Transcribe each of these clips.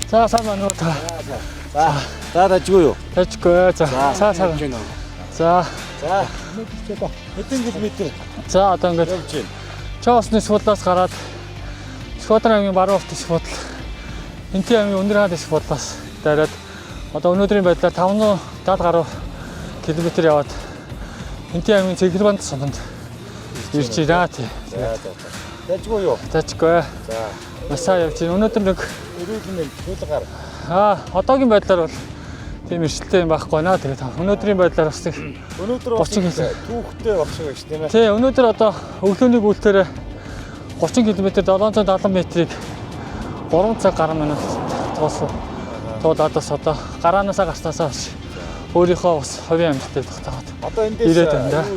За сайн байна уу та. За дажгүй юу? Тажгүй. За. За. Хэдэн километр? За одоо ингээд явж байна. Чоосны суудлаас гараад Сквадрын аймгийн баруун урт суудл Энтийн аймгийн Өндөр хаан суудлаас дараад одоо өнөөдрийн байдлаар 570 гаруй километр яваад Энтийн аймгийн Цэгцлбанд суманд ирж байна тий. Дажгүй юу? Тажгүй. За. Масаа явж байна. Өнөөдөр нэг Өрөөлмөл суулгаар. Одоогийн байдлаар бол тийм эрсдэлтэй юм байхгүй наа. Тэгээд өнөөдрийн байдлаар бас Өнөөдөр бас түүхтэй болчих байж тийм ээ. Тий, өнөөдөр одоо өглөөний гүйлтээр 30 км 770 метрийг 3 цаг гаруй минут тоосон. Туулаад одоо гараанаасаа гарснасаа өөрийнхөө бас хувийн амжилтыг тогтооход. Одоо эндээс юу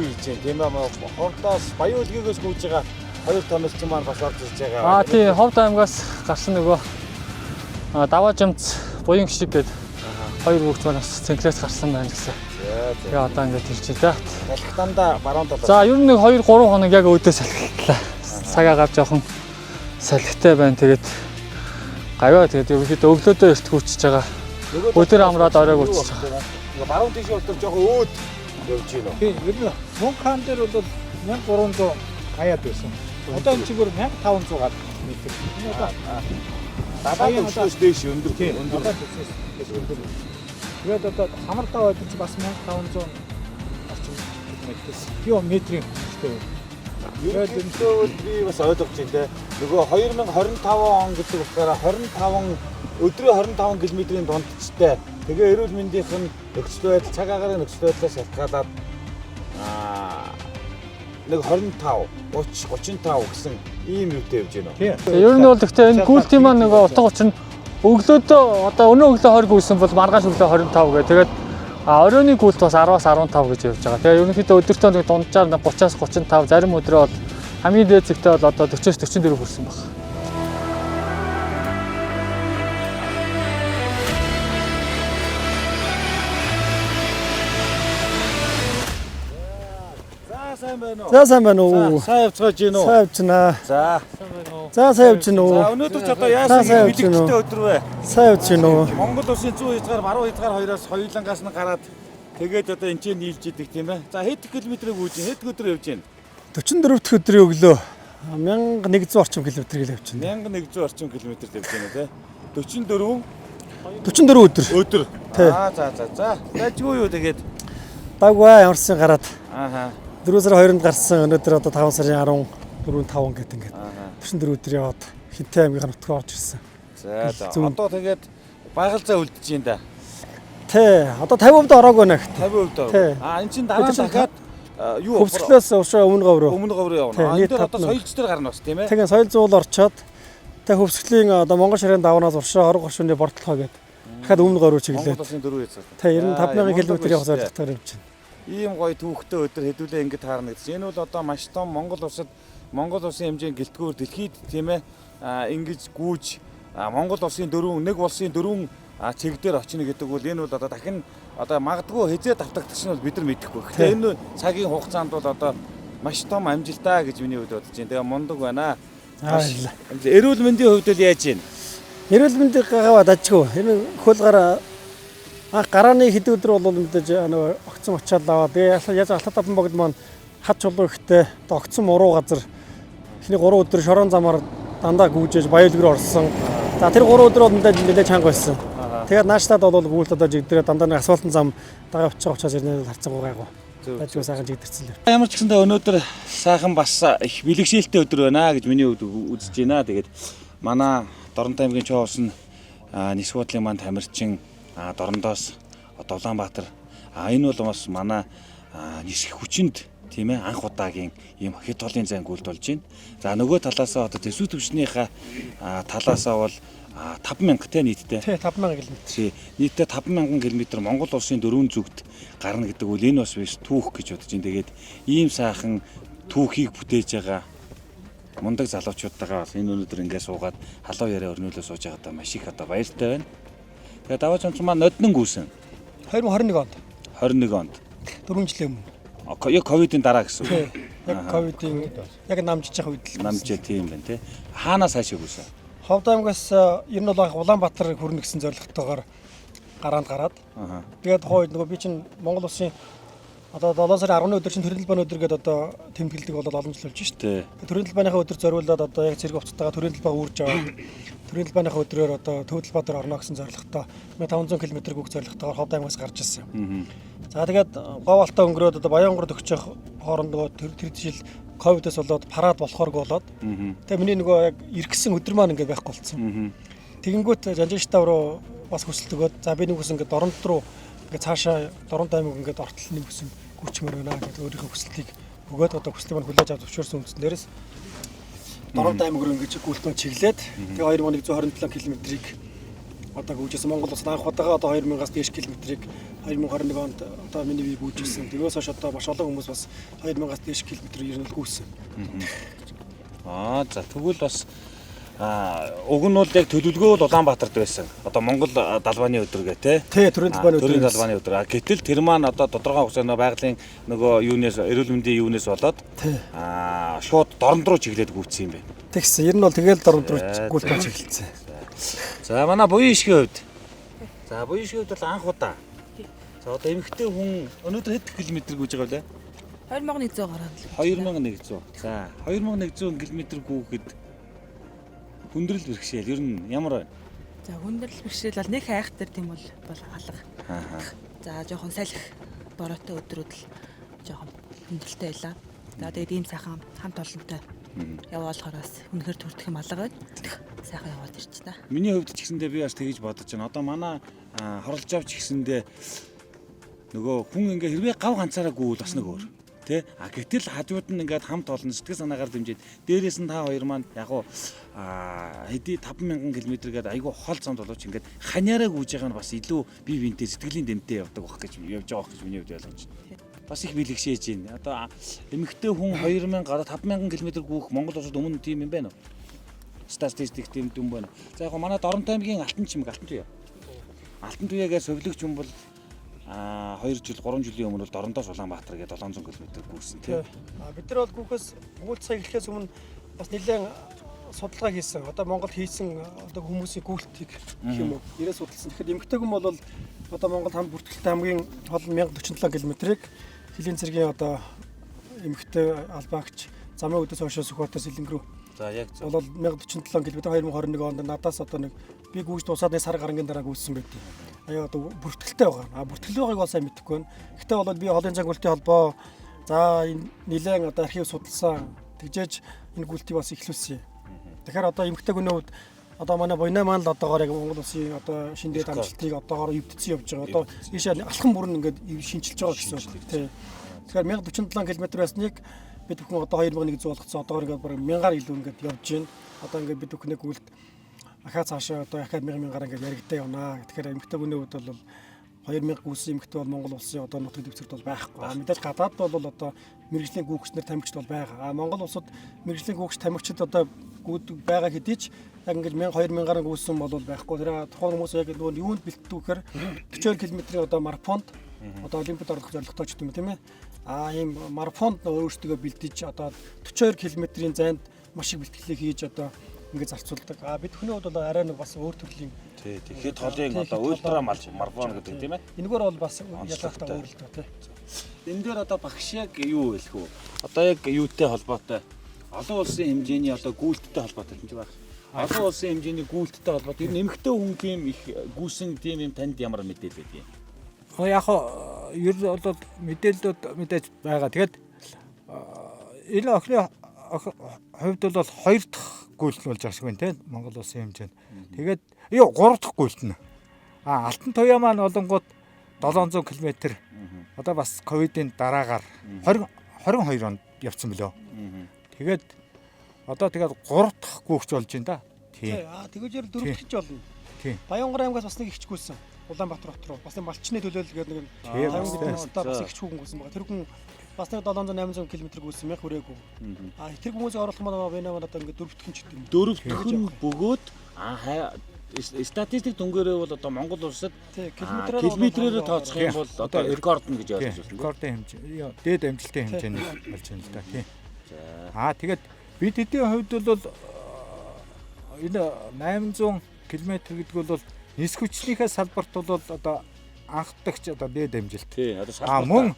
хийж байна тийм ээ? Ховдоос Баян үлгийгээс гүйж байгаа хоёр томилч маань бас орж ирж байгаа. Тий, Ховд аймгаас гарсан нөгөө даваа жамц буян гişиг гээд хоёр хүүхд маань бас цэнхлээс гарсан байна гэсэн. Тэгээ одоо ингээд ирж байна. Салхитанда баруун талаа. За ер нь нэг 2-3 хоног яг өөдөө салхитлаа. Цагаа гав жоохон салхитай байна. Тэгээд гавьяа тэгээд ерөнхийдөө өглөөдөө эрт хүрчиж байгаа. Өдөр амраад оройг үрчиж байгаа. Баруун тийш бол жоохон өөд явж байна. Тийм ер нь мөн хаан дээр бол 1300 хаяад байсан. Одоо энэ чигээр 1500 гаад метр. Энэ одоо Далайн төслөөс дээш өндөр. Далайн төслөөс өндөр. Тэгээд одоо хамартаа байдаг чи бас 1500 орчим километрийн төстэй. Тэгээд энэ би бас ойлгож байна те. Нөгөө 2025 он гэдэг утгаараа 25 өдрөө 25 км-ийн дундчтай. Тэгээ эрүүл мэндийнхэн нөхцөл байдал, цаг агаарын нөхцөл байдлаас шалтгаалаад нэг 25, 30, 35 гэсэн ийм юутэй явж байна. Ер нь бол гэхдээ энэ гүйлтийн маань нөгөө утга учир нь өглөөдөө одоо өнөө өглөө 20 гүйсэн бол маргааш өглөө 25 гэх. Тэгээд оройны гүйлт бас 10-аас 15 гэж явж байгаа. Тэгээ ерөнхийдөө өдөртөө нэг дунджаар 30-аас 35, зарим өдрөө бол хамгийн дээд зэгтээ бол одоо 40-аас 44 хүрсэн байна. За сайн байна уу? Сайн явцгааж гин үү? Сайн явчихна. За. За сайн явчихна уу? Өнөөдөр ч одоо яасан бэлэгчтэй өдөр вэ? Сайн явчихна уу? Монгол улсын 100 хязгаар, баруун хязгаар хоёроос хоёулангаас нь гараад тэгээд одоо энэ ч нийлж идэг тийм ээ. За хэд километрийг үүж, хэд өдөр явж байна? 44 дахь өдрийн өглөө 1100 орчим километрийг явж байна. 1100 орчим километр явж байна тий. 44 өдөр. Өдөр. Тий. За. Дажгүй юу тэгээд? Дагваа ямарсан гараад. 4 сарын 2-нд гарсан. Өнөөдөр одоо 5 сарын 14-5 гэдэг ингээд 44 өдөр яваад Хинтээ аймгийн нутгаа орж ирсэн. За. Одоо тэгээд байгаль зай үлдэж байна да. Тий. Одоо 50% ороогүй нэ. 50% ороо. Эн чинь дараа нь дахиад юу хөвсглөөс уушаа өмнө говроо. Өмнө говроо явна. Энэ дээр одоо соёлч дээр гарна бас тийм ээ. Тэгээ соёл зуул орчоод тэг хөвсглийн одоо Монгол ширээний давнаас уршаа хорог оршууны бордлогоо гэдэг. Дахиад өмнө говроо чиглээд. Монгол улсын 4 хязгаар. Тэг 95000 км явах зорилготой юм чинь. Ийм гоё түүхтэй өдөр хэдүүлээ ингэж таарна гэсэн. Энэ бол одоо маш том Монгол улсын хэмжээний гэлтгүүр дэлхийд тийм ээ ингэж гүйж Монгол улсын нэг улсын дөрвөн цэг дээр очно гэдэг бол энэ бол одоо дахин одоо магадгүй хязээ давтагдчих нь бол бид нар мэдэхгүй. Гэхдээ энэ цагийн хугацаанд бол одоо маш том амжилтаа гэж миний хувьд бодож байна. Тэгээ мундаг байна. Эрүүл мэндийн хувьд л яаж байна? Эрүүл мэндийн гаваа дажгүй. Энэ хөлгаар гарааны хэд өдөр бол мэдээж огцон очиад аваад яаж Алтан таван богд маань хад чулуу ихтэй огцон муруу газар эхний 3 өдөр шорон замаар дандаа гүйжээж Баян үлгэр орсон. За тэр 3 өдөр бол мэдээж чанга байсан. Тэгээд нааштад бол гүйлт одоо жигдэрээ дандаа нэг асфальтын зам дагаа очиж ирнэ харцангуй гайгүй. Дажгүй сайхан жигдэрсэн л. Ямар ч гэсэндээ өнөөдөр сайхан бас их бэлэгшээлтэй өдөр байна гэж миний хувьд үзэж байна. Тэгээд манай Доронтой аймгийн Чоос нь Нисэх буудлын маань Тамирчин Дорондоос Улаанбаатар энэ бол бас манай нисэх хүчинд тийм ээ анх удаагийн ийм хэд толын зан гүйлт болж байна. За нөгөө талаасаа одоо төсөв төвчнийхээ талаасаа бол 5000 те нийтдээ. Тий 5000 км. Нийтдээ 5000 км Монгол улсын дөрвөн зүгт гарна гэдэг үл энэ бас биш түүх гэж бодож байна. Тэгээд ийм сайхан түүхийг бүтээж байгаа мундаг залуучуудтайгаа бас энэ өнөөдөр ингээд суугаад халуун яриа өрнүүлээ сууж байгаадаа маш их одоо баяртай байна. Тэгээд даваа чамц маань ноднон гүйсэн 2021 онд. 21 онд. 4 жилийн өмнө. Яг ковидын дараа гэсэн үг. Яг ковидын яг намжиж байгаа үед л. Намжээ тийм байна тий. Хаанаас хаашаа гүйсэн? Ховд аймгаас ер нь бол Улаанбаатар хүрнэ гэсэн зорилготойгоор гараанд гараад. Тэгээд тухайд нөгөө би чинь Монгол улсын одоо 7 сарын 10-ны өдөр чинь төрийн талбайны өдөр гэдэг одоо тэмдэглэдэг бол олон жил болж шүү дээ. Төрийн талбайныхаа өдөр зориулаад одоо яг цэрэг хувцастайгаа төрийн талбай үрж аваад төрийн талбайныхаа өдрөөр одоо Төв талбай дээр орно гэсэн зорилготой 1500 км гүг зорилготойгоор Ховд аймгаас гарч ирсэн. За тэгээд говалтаа өнгөрөөд одоо Баянгар төгсөх хооронд нөгөө тэр жил ковидос болоод парад болохооргүй болоод тэгээ миний нөгөө яг иргэсэн өдөр маань ингээд байхгүй болсон. Тэгэнгүүт Жанжинштав руу бас хүсэлт өгөөд за би нэг ус ингээд Дорнод руу ингээд цаашаа Дорнод аймаг ингээд ортол нэг ус гүчмөр байна гэдэг өөрийнхөө хүсэлтийг өгөөд одоо хүслийг маань хүлээж авч зөвшөөрсөн үндснээрээс Дорнод аймаг руу ингээд гүйлтэн чиглээд тэгээ 2127 км-ийг одоо гүйжсэн Монгол улсад анх удаага одоо 2000-аас дээш километрийг 2021 онд одоо миний бие гүйжсэн. Тэрнээс хойш одоо маш олон хүмүүс бас 2000-аас дээш километр ер нь гүйсэн. За тэгвэл бас уг нь бол яг төлөвлөгөө бол Улаанбаатарт байсан. Одоо Монгол далбааны өдөр гэ тэ. Тий, төрийн талбайны өдөр. Төрийн талбааны өдөр. Гэтэл тэр маань одоо тодорхой хугацаанд байгалийн нөгөө юунаас эрүүл мэндийн юунаас болоод шууд Дорнод руу чиглээд гүйцсэн юм байна. Тэгсэн. Ер нь бол тэгэл Дорнод руу гүйлтэн чиглэлцсэн. За манай буян ишгийн хувьд. За буян ишгийн хувьд бол анх удаа. За одоо эмэгтэй хүн өнөөдөр хэд километр гүйж байгаа вэ? 2100 гараад. 2100. За 2100 км гүйхэд хүндрэл бэрхшээл ер нь ямар вэ? За хүндрэл бэрхшээл бол нэг хайхтар тийм бол алга. За жоохон салхи бороотой өдрүүд л жоохон хүндрэлтэй байлаа. За тэгээд ийм сайхан хамт олонтой яваалахаас үнэхээр төрдөх юм алга байна. Сайхан яваад ирч та. Миний хувьд ч гэсэндээ би бас тэгэж бодож байна. Одоо манай хорлож авч гэсэндээ нөгөө хүн ингээ хэрвээ гав ганцаараа гүйвэл бас нэг өөр. Тэ? Гэтэл хажууд нь ингээд хамт олон сэтгэл санаагаар дэмжиж дээрээс нь та хоёр маань яг уу хэдий 5000 км гээд айгүй хол замд боловч ингээд ханиараа гүйж байгаа нь бас илүү бие биентэй сэтгэлийн дэмтэй явдаг байх гэж явж байгаа гэж миний хувьд ойлгож байна. Бас их бэлгшээж байна. Одоо эмэгтэй хүн 2000 гараад 5000 км гүйх Монгол улсад өмнө тийм юм байна уу? Статистик тийм юм байна. За яг манай Дорнод аймгийн Алтан чимэг Алтан туяа. Алтан туяагаар сувлэгч юм бол 2 жил 3 жилийн өмнө бол Дорнодоос Улаанбаатар гээд 700 км гүйсэн тийм. Бид нар бол гүйхээс өгүүлт цаг эхлэхээс өмнө бас нэлээд судалгаа хийсэн. Одоо Монгол хийсэн одоо хүмүүсийн гүйлтийг гэх юм уу ирээ судалсан. Тэгэхээр эмэгтэй хүн бол одоо Монгол хамт бүртгэлтэй хамгийн хол 1047 км-ийг Хилийн цэргийн одоо эмэгтэй албаагч замын өдөс хойшоо Сүхбаатар Сэлэнг рүү. За яг зөв. Бол 1047 км 2021 онд надаас одоо нэг би гүйж дуусаад нэг сар гарангийн дараа гүйсэн байдаг. Аяа одоо бүртгэлтэй байгаа. Бүртгэл байгааг бол сайн мэдэхгүй байна. Гэхдээ бол би холын зан гүйлтийн холбоо за энэ нэлээд одоо архив судалсан. Тэгжээж энэ гүйлтийг бас эхлүүлсэн. Тэгэхээр одоо эмэгтэй хүний хувьд одоо манай буйнаа маань л одоогоор яг Монгол улсын одоо шинэ дэд амжилтыг одоогоор эвдсэн явж байгаа. Одоо ийшээ алхам бүрэн ингээд шинжилж байгаа гэсэн үг тий. Тэгэхээр 1047 км байсныг бид бүхэн одоо 2100 болгоцсон одоогоор ингээд бараг 1000-аар илүү ингээд явж байна. Одоо ингээд бид бүхний гүйлт ахаа цаашаа одоо ахаад 1000-аар ингээд яригдаа явнаа. Тэгэхээр эмэгтэй хүний хувьд бол 2000 гүйсэн эмэгтэй бол Монгол улсын одоо нутаг дэвсгэрт бол байхгүй. Мэдээж гадаад бол одоо мэрэгжлийн гүйгчнэр тамхичд бол байгаа. Монгол улсад мэрэгжлийн гүйгч тамхичд одоо гүйдэг байгаа хэдий ч яг ингээд 2000-аар гүйсэн бол байхгүй. Тэр тухайн хүмүүс яг нөгөө юунд бэлтдэг гэхээр 42 км-ийн одоо марафонд одоо олимпиад орох зорилготой ч юм тийм ээ. Ийм марафонд өөрсдөө бэлдэж одоо 42 км-ийн зайд маш их бэлтгэлийг хийж одоо ингээд зарцуулдаг. Бид хүний хувьд бол арай нэг бас өөр төрлийн хэд холын одоо ультра марафон гэдэг тийм ээ. Энэгээр бол бас ялгаатай өөр л доо тий. Энэ дээр одоо багш яг юу хэлэх вэ? Одоо яг юутэй холбоотой? Олон улсын хэмжээний одоо гүйлттэй холбоотой юм чи баг. Олон улсын хэмжээний гүйлттэй холбоотой. Энэ эмэгтэй хүн тийм их гүйсэн тийм юм танд ямар мэдээлэл байдгийг? Яг ер нь бол мэдээлэлүүд мэдээж байгаа. Тэгээд энэ охины хувьд бол 2 дахь гүйлт болж байгаа шиг байна тийм Монгол улсын хэмжээнд. Тэгээд 3 дахь гүйлт нь. Алтан туяа маань олонгууд 700 км. Одоо бас ковидын дараагаар 22 онд явцсан билөө. Тэгээд одоо 3 дахь гүйлт болж байна да. Тийм. Тэгвэл 4 дахь ч болно. Тийм. Баянгар аймгаас бас нэг ихчгүүлсэн. Улаанбаатар хот руу бас малчны төлөөлөл гэдэг нэг 50 гэдэг удаа бас ихчгүүн гүйсэн байгаа. Тэр хүн бас нэг 700-800 км гүйсэн мянга хүрээгүй. Тэр хүмүүсийг оруулах маань байна одоо ингээд 4 дахь ч гэдэг юм. 4 дахь нь бөгөөд статистик дүнгээрээ бол одоо Монгол улсад километрээр тооцох юм бол одоо рекорд нь гэж ойлгож байна. Рекордын хэмжээ. Дээд амжилтын хэмжээний болж байна л да. Тийм. Тэгээд бид хэдийн хувьд бол энэ 800 км гэдэг бол нисэх хүчнийхээ салбарт бол одоо анхдагч одоо дээд амжилт. Тий, одоо Мөн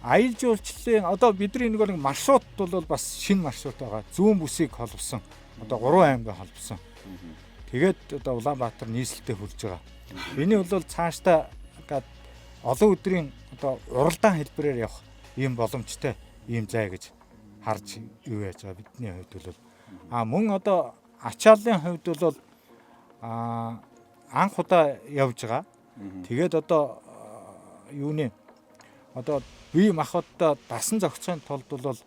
аялал жуулчлалын одоо бидний нэг маршрут бол бас шинэ маршрут байгаа. Зүүн бүсийг холбосон. Одоо 3 аймгаа холбосон. Тэгээд одоо Улаанбаатар нийслэлтэй хүрж байгаа. Эний бол цаашдаа олон өдрийн одоо уралдаан хэлбэрээр явах ийм боломжтой ийм зай гэж харж юу яаж байгаа бидний хувьд бол мөн одоо ачааллын хувьд бол анх удаа явж байгаа. Тэгээд одоо юуны одоо бие махбодтой дасан зохицохын тулд бол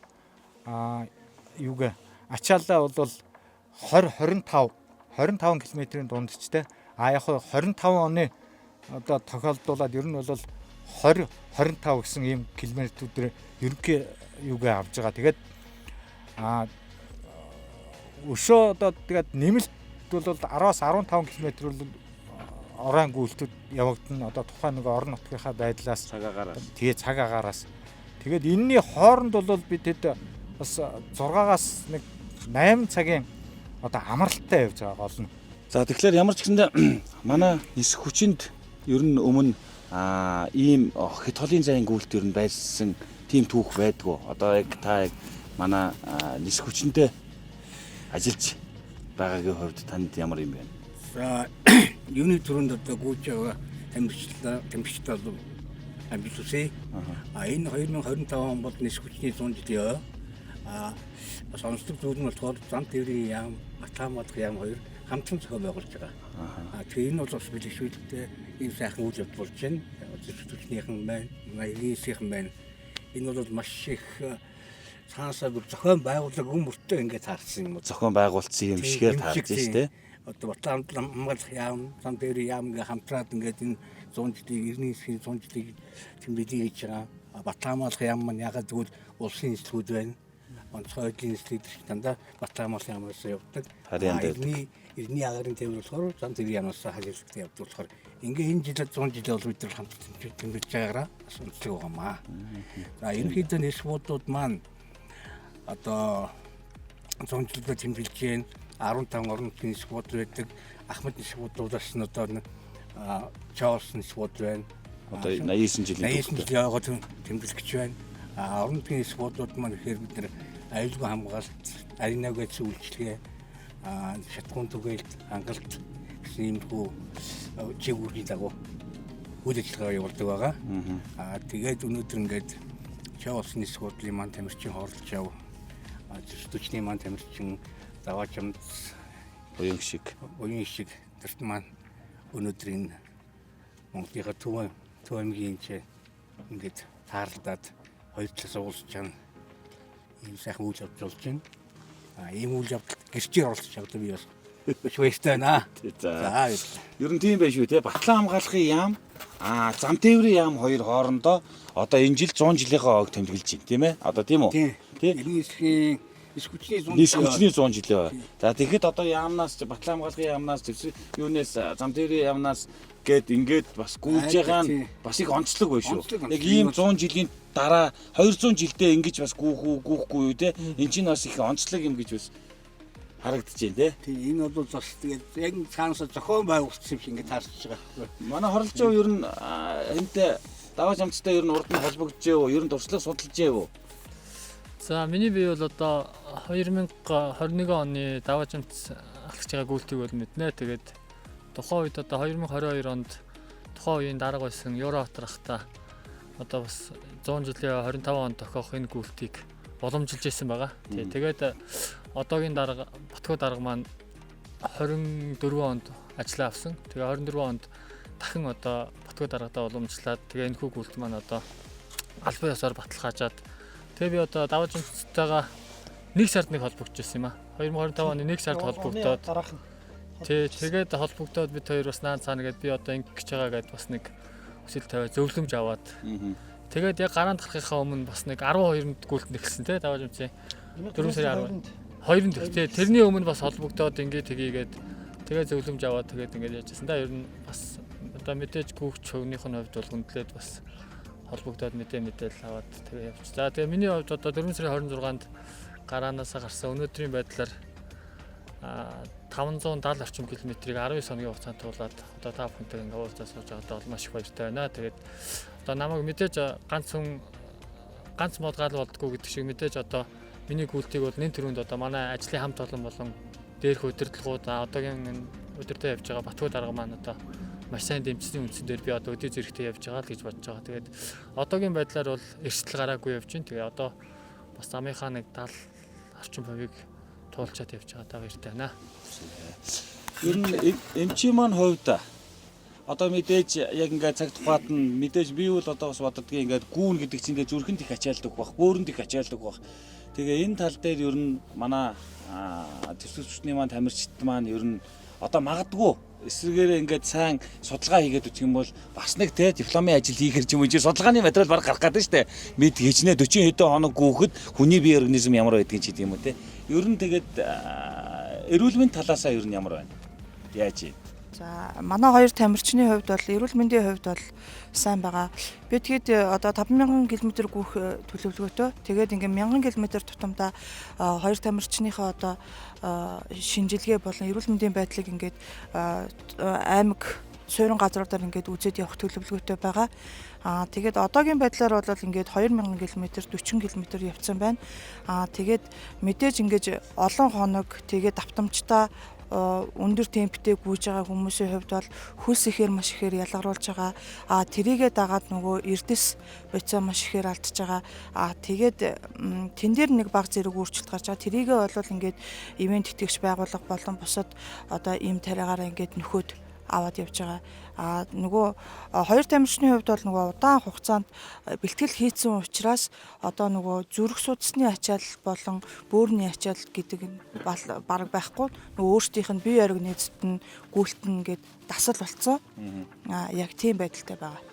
юугээ ачааллаа бол 25 км-ийн дундчтэй яг 25 оны одоо тохиолдуулаад ер нь бол 20-25 гэсэн ийм километрүүдээр ерөнхий юугээ авж байгаа. Тэгээд өшөө одоо тэгээд нэмэлт бол 10-аас 15 км бол орон гүйлтэд явагдана. Одоо тухайн нэг орон нутгийнхаа байдлаас цаг агаараас. Тэгээд энэний хооронд бол бид хэд бас 6-аас нэг 8 цагийн одоо амралттай явж байгаа гол нь. За тэгэхээр ямар ч гэсэндээ манай нисэх хүчинд ер нь өмнө ийм хэд холын зайн гүйлт ер нь байсан тийм түүх байдгүй. Одоо яг та яг манай нисэх хүчинтэй ажиллаж байгаагийн хувьд танд ямар юм бэ? За юуны төрөнд одоо гүйж байгаа тамирчтай бол амжилт үсэ. Энэ 2025 он бол нисэх хүчний 100 жилийн сонсдог зүйл нь болохоор зам тээврийн яам, Батамбалх яам хоёр хамтран зохион байгуулж байгаа. Тэгээ энэ бол бас бэлэгшүүлэлттэй ийм сайхан үйл явдал болж байна. Зөвхөнийнхэн байна, маягийн байна. Энэ бол маш их цаанасаа зохион байгуулалт өмөртөө ингээд таарсан юм уу? Зохион байгуулсан юм шигээр таарч байна шүү дээ. Одоо Батамбалх яам, зам тээврийн яам ингээд хамтраад ингээд энэ 100 жилийн 90-ийн 100 жилийг тэмдэглэе гэж байгаа. Батамбалх яам маань ягаад гэвэл улсын эслүүд байна. Онцгой эдийн засгийн шиг дандаа Батамбалх яамаас явдаг. Ирний агарын тээвэр болохоор зам тээврийн яамаас хажуудтай явдаг болохоор ингээ энэ жилд 100 жилээ бол бид нар хамт тэмдэглэж байгаараа асуумцдаг байгаамаа. За ерөнхийдөө нисбуудууд маань одоо 100 жилдээ тэмдэглэж байна. 15 орон нутгийн нисбууд байдаг. Ахмад нисбуудаас нь одоо Чарльз нисбууд байна. Одоо 89 жилийн яваад тэмдэглэж байна. Орон нутгийн нисбуудууд маань ихээр бид нар аюулгүй хамгаалалт, аринаг гэсэн үйлчлэгээ, шатгуун түгээлт, хангалт гэсэн иймэрхүү чиг үүргийн дагуу үйл ажиллагаа явуулдаг байгаа. Тэгээд өнөөдөр ингээд Чарльз нисбуудлын маань тамирчин хорлож яв. Төчний маань тамирчин даваач амт уян шиг тэрт маань өнөөдөр энэ Монголынхаа Төв аймгийн ингээд таарлаад хоёр талаас уулзж байгаа ийм сайхан үйл явдал болж байна. Ийм үйл явдалд гэрчээр оролцож явдаг би бас баяртай байна. За ер нь тийм байх шүү те. Батлан хамгаалахын яам, зам тээврийн яам хоёр хоорондоо одоо энэ жил 100 жилийнхаа ойг тэмдэглэж байна тийм ээ. Одоо тийм үү? Тийм. Нисэх хүчний 100 жилээ. За тэгэхэд одоо яамнаас Батлан хамгаалахын яамнаас юунаас зам тээврийн яамнаас ингээд бас гүйж байгаа нь бас их онцлог байна шүү. Яг ийм 100 жилийн дараа 200 жилдээ ингэж бас гүйхгүй юу те. Энд чинь бас их онцлог юм гэж бас харагдаж байна те. Тийм энэ бол бас тэгээд яг цаанасаа зохион байгуулсан юм шиг ингээд таарч байгаа. Манай хорлолцоо ер нь энтэй даваа жамцтай ер нь урд нь холбогдож яав. Ер нь туршлага судалж яав. За миний бие бол одоо 2021 оны даваа жамц алхаж байгаа гүйлтийг бол мэднэ. Тэгээд тухайн үед одоо 2022 онд тухайн үеийн дарга байсан Евро хатрахта одоо бас 100 жилийн 25 онд тохиох энэ гүйлтийг боломжилж ирсэн байгаа. Тэгээд одоогийн дарга Батхуу дарга маань 24 онд ажиллаа авсан. Тэгээ 24 онд дахин одоо Батхуу даргадаа уламжлаад тэгээ энэ хүү гүйлт маань одоо албан ёсоор баталгаажаад тэгээ би одоо даваа жамцтайгаа 1 сард нэг холбогдож ирсэн юм аа. 2025 оны 1 сард холбогдоод тэгээд холбогдоод бид хоёр бас наан цаана гээд би одоо ингэж байгаа гэдээ бас нэг хүсэл тавиад зөвлөмж аваад тэгээд яг гараанд гарахынхаа өмнө бас нэг 12-нд гүйлтэнд эхэлсэн те даваа жамцын 4 сарын 2-нд те тэрний өмнө бас холбогдоод ингээ тгийгээд тэгээд зөвлөмж аваад тэгээд ингээ яажсэн да. Ер нь бас одоо мэдээж гүгч хөвнийх нь хувьд бол хүндлээд бас холбогдоод мэдээлэл аваад тэгээ явчих. За тэгээ миний хувьд одоо 4 сарын 26-нд гараанаасаа гарсан өнөөдрийн байдлаар 570 орчим километрийг 19 хоногийн хугацаанд туулаад одоо та бүхэнтэй ингээ уулзаж сууж байгаадаа бол маш их баяртай байна. Тэгээд одоо намайг мэдээж ганц модгаал болдгоо гэдэг шиг мэдээж одоо миний гүйлтийг бол нэн төрөнд одоо манай ажлын хамт олон болон дээрх удирдлагууд одоогийн энэ удирдах явж байгаа Батгүй дарга маань одоо маш сайн дэмжсэний үндсэн дээр би одоо өдөө зэрэгтэй явж байгаа л гэж бодож байгаа. Тэгээд одоогийн байдлаар бол эрсдэл гараагүй явж байна. Тэгээ одоо бас замынхаа нэг 70 орчим хувийг туулчаад явж байгаа даа баяртай байна. Ер нь эмчийн маань хувьд одоо мэдээж яг ингээд цаг тухайд нь мэдээж би бол одоо бас боддгийн ингээд гүүн гэдэг чинь зүрхэнд их ачаалдаг бах, бөөрөнд их ачаалдаг бах. Тэгээ энэ тал дээр ер нь манай төсөвчний маань тамирчид маань ер нь одоо магадгүй эсвэргээрээ ингээд сайн судалгаа хийгээд үчих юм бол бас нэг те дипломын ажил хийхэр ч юм уу судалгааны материал баг гарах гэдэг нь штэ. Мэд хичнээн 40 хэдэн хоног гүөхөд хүний бие организм ямар байдгийг ч гэдэг юм уу те. Ер нь тэгээд эрүүл мэндийн талаасаа ер нь ямар байна? Яаж юм? За манай хоёр тамирчны хувьд бол эрүүл мэндийн хувьд бол сайн байгаа. Би тэгэхэд одоо 5000 км гүйх төлөвлөгөөтэй. Тэгээд ингээм 1000 км тутамдаа хоёр тамирчныхаа одоо шинжилгээ болон эрүүл мэндийн байдлыг ингээд аймаг суурин газруудаар ингээд үзээд явах төлөвлөгөөтэй байгаа. Тэгээд одоогийн байдлаар бол ингээд 2000 км 40 км явцсан байна. Тэгээд мэдээж ингээд олон хоног тэгээд давтамжтай өндөр темптэй гүйж байгаа хүмүүсийн хувьд бол хөлс ихээр маш ихээр ялгаруулж байгаа. Тэрийгээ дагаад нөгөө эрдэс бацаа маш ихээр алдж байгаа. Тэгээд тэн дээр нэг баг зэрэг өөрчлөлт гарч байгаа. Тэрийгээ бол ингээд ивент тэтгэгч байгууллага болон бусад одоо ийм тариагаараа ингээд нөхөд аваад явж байгаа. Нөгөө хоёр тамирчны хувьд бол нөгөө удаан хугацаанд бэлтгэл хийцэн учраас одоо нөгөө зүрх судасны ачаал болон бөөрийн ачаал гэдэг нь бараг байхгүй. Нөгөө өөрсдийнх нь бие организмд нь гүйлтэн ингээд дасал болцсон. Яг тийм байдалтай байгаа.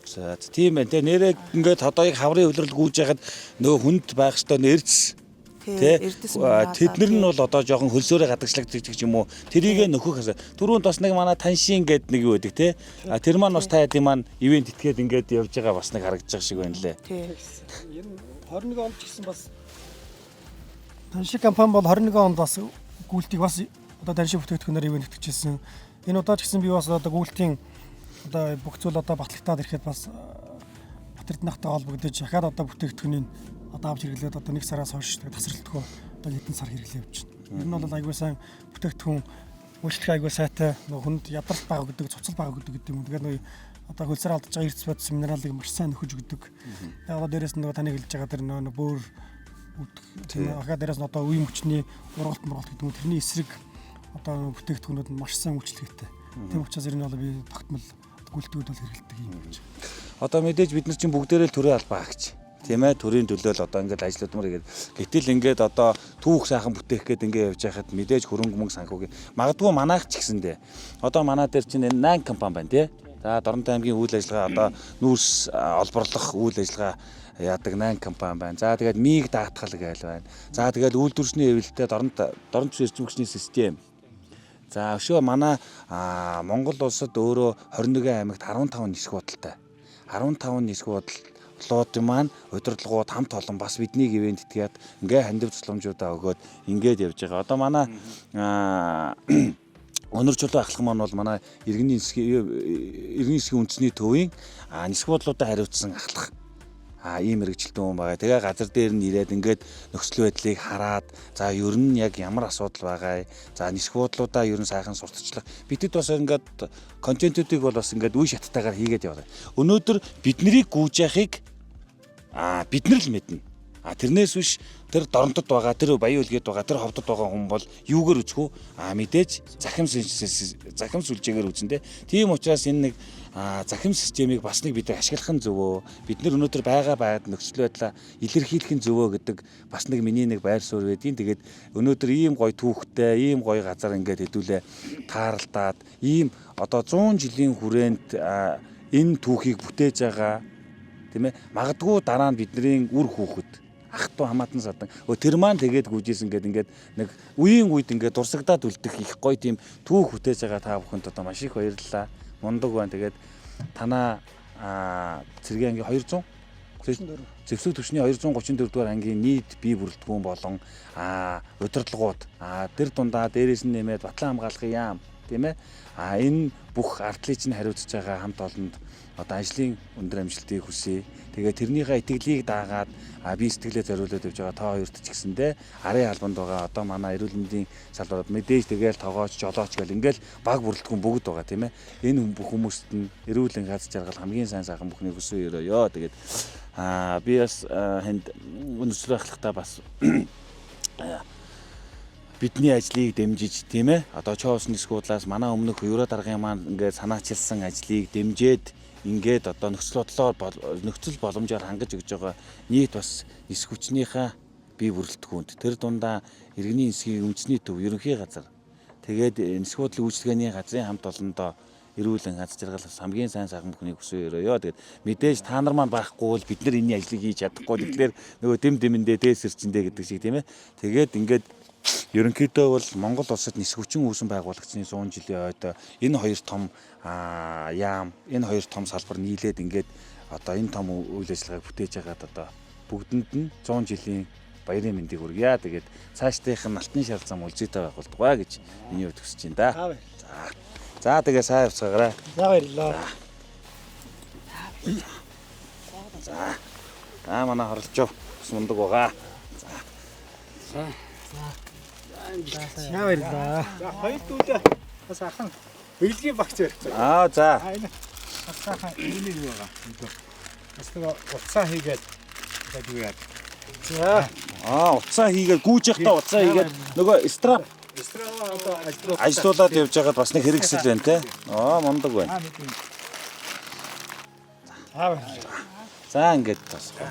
За тийм байна те. Нэрээ ингээд одоо яг хаврын хөлрөл гүйж яхад нөгөө хүнд байх ёстой нэрц тэднэр нь бол одоо жоохон хөлсөөрөө гадагшлагддаг ч юм уу. Тэрийг нөхөх хасаа. Түрүүнд бас нэг манай таншин гэдэг нэг юу байдаг те. Тэр маань бас та хэд маань ивент итгээд ингээд явж байгаа бас нэг харагдаж байгаа шиг байна лээ. Ер нь 21 онд ч гэсэн бас таншин компани бол 21 онд бас гүйлтийг бас одоо таншин бүтээгдэхүүнээр ивент итгэжсэн. Энэ удаа ч гэсэн би бас одоо гүйлтийн одоо бүх зүйл одоо батлагтаад ирэхэд бас Батэрднахтай холбогдож дахиад одоо бүтээгдэхүүнийг одоо авч хэрэглээд одоо нэг сараас хойш тасралтгүй одоо хэдэн сар хэрэглээ явж байна. Ер нь бол аягүй сайн бүтээгдэхүүн үйлчлэх аягүй сайтай нөгөө хүнд ядарч байгаа гэдэг, цуцал байгаа гэдэг юм. Тэгээд нөгөө одоо хөлсөөр алдж байгаа эрдэс бодис минералыг маш сайн нөхөж өгдөг. Тэгээд одоо дээрэс нь нөгөө таны хэлж байгаа тэр нөгөө бөөр тийм ахаа дээрээс нь одоо үе мөчний ургалт гэдэг юм. Тэрний эсрэг одоо бүтээгдэхүүнүүд нь маш сайн үйлчлэгтэй. Тийм учраас ер нь бол би тогтмол гүйлтгүүд бол хэрэгэлдэг юм гэж. Одоо мэдээж бид нар чинь бүгдээрээ төрийн албаа агч. Тийм ээ төрийн төлөөл одоо ингээд ажлуудмаар игээд гэтэл ингээд одоо түүх сайхан бүтээх гээд ингээд явж байхад мэдээж хөрөнгө мөнгө санхүүгийн магадгүй манайх ч гэсэндээ одоо манай дээр чинь энэ 8 компани байна тий. За Доронтой аймгийн үйл ажиллагаа одоо нүүрс олборлох үйл ажиллагаа яадаг 8 компани байна. За тэгээд миг даатгал гээл байна. За тэгээд үйлдвэрчний хэвлэлтэй Дорон төсвийн эрчим хүчний систем. За өшөө манай Монгол улсад өөрөө 21 аймагт 15 нисэх бодолтой. 15 нисэх бодлууд маань удирдлагууд хамт олон бас бидний ивент итгээд ингээ хандив тусламжуудаа өгөөд ингээд явж байгаа. Одоо манай өнөр чулуу ахлах маань бол манай иргэний нисхийн үндэсний төвийн нисэх бодлуудаа хариуцсан ахлах ийм мэрэгчлэлтэн хүн байгаа. Тэгээ газар дээр нь ирээд ингээд нөхцөл байдлыг хараад за ер нь яг ямар асуудал байгаа. За нисэх бодлуудаа ер нь сайхан сурталчлах. Бидэд бас ингээд контентуудыг бол бас ингээд үе шаттайгаар хийгээд яваа. Өнөөдөр бид нарыг гүйж яхахыг бид нар л мэднэ. Тэрнээс биш тэр Доронтод байгаа, тэр Баян үлгээд байгаа, тэр Ховдод байгаа хүн бол юугаар үзэх үү? Мэдээж захим сүлжээгээр үзнэ. Тийм учраас энэ нэг захим системийг бас нэг бид ашиглах нь зөвөө. Бид нар өнөөдөр байгаад нөхцөл байдлаа илэрхийлэх нь зөвөө гэдэг бас нэг миний нэг байр суурь байдیں۔ Тэгээд өнөөдөр ийм гоё түүхтэй, ийм гоё газар ингээд хэдүүлээ тааралдаад ийм одоо 100 жилийн хүрээнд энэ түүхийг бүтээж байгаа тийм ээ. Магадгүй дараа нь бидний үр хүүхэд ах トゥ хамаатан садан тэр маань тэгээд гүйжсэн ингээд нэг үеийн үед ингээд дурсагдаад үлдэх их гоё тийм түүх бүтээж байгаа та бүхэнд одоо маш их баярлалаа. Мундаг байна. Тэгээд танаа цэргийн ангийн 200 Зэвсэг төвчний 234 дугаар ангийн нийт бие бүрэлдэхүүн болон удирдлагууд тэр дундаа дээрээс нь нэмээд батлан хамгаалахын яам тийм ээ энэ бүх ардлыг чинь хариуцж байгаа хамт олонд одоо ажлын өндөр амжилтыг хүсье. Тэгээ тэрнийхээ итгэлийг даагаад би сэтгэлээ зориулаад явж байгаа та хоёрт ч гэсэндээ арын албанд байгаа одоо манай эрүүл мэндийн салбарт мэдээж тэгээл тоогооч жолооч гэл ингээл баг бүрэлдэхүүн бүгд байгаа тийм ээ. Энэ бүх хүмүүст нь эрүүл энгийн хаз жаргал хамгийн сайн сайхан бүхний хүсье өрөөё. Тэгээд би бас хэнд өнөсрөө ахлахтаа бас бидний ажлыг дэмжиж тийм ээ одоо чоосны скуудлаас манай өмнөх Евро даргын маань ингээд санаачилсан ажлыг дэмжиж ингээд одоо нөхцөл боломжоор хангаж өгж байгаа нийт бас нис хүчнийхээ бие бүрэлдэхүүнд тэр дундаа иргэний нисхийн үндэсний төв ерөнхий газар тэгээд нис худлын үйлчлэгээний газрын хамт олондоо эрүүлэн хаз жаргал хамгийн сайн сайхан бүхнийг хүсье өрөөё. Тэгээд мэдээж та нар маань байхгүй бол бид нар энэ ажлыг хийж чадахгүй. Тэгэхээр нөгөө дэм дэмэндээ дээс ирчэндээ гэдэг шиг тийм ээ. Тэгээд ингээд ерөнхийдөө бол Монгол улсад нис хүчин үүсэн байгуулагчны 100 жилийн ойд энэ хоёр том яам, энэ хоёр том салбар нийлээд ингээд одоо энэ том үйл ажиллагааг бүтээж байгаад одоо бүгдэнд нь 100 жилийн баярын мэндийг хүргье. Тэгээд цаашдынх нь алтны шар зам үлзийтэй байх болтугай гэж миний хувьд хүсэж байна да. За тэгээ сайн явцгаарай. За баярлалаа. За манай хорлолцоо бас мундаг байгаа. За баярлалаа. За хоёр дүүлээ бас ахын бэлгийн багц барьцаа. За. Энэ бас сайхан энийг байгаа. Бас нөгөө уцаа хийгээд байдаг яа. За. Уцаа хийгээд гүүж явахдаа уцаа хийгээд нөгөө страп одоо ажлуулаад явж байгаад бас нэг хэрэгсэл байна те. Мундаг байна. За ингээд бас. За.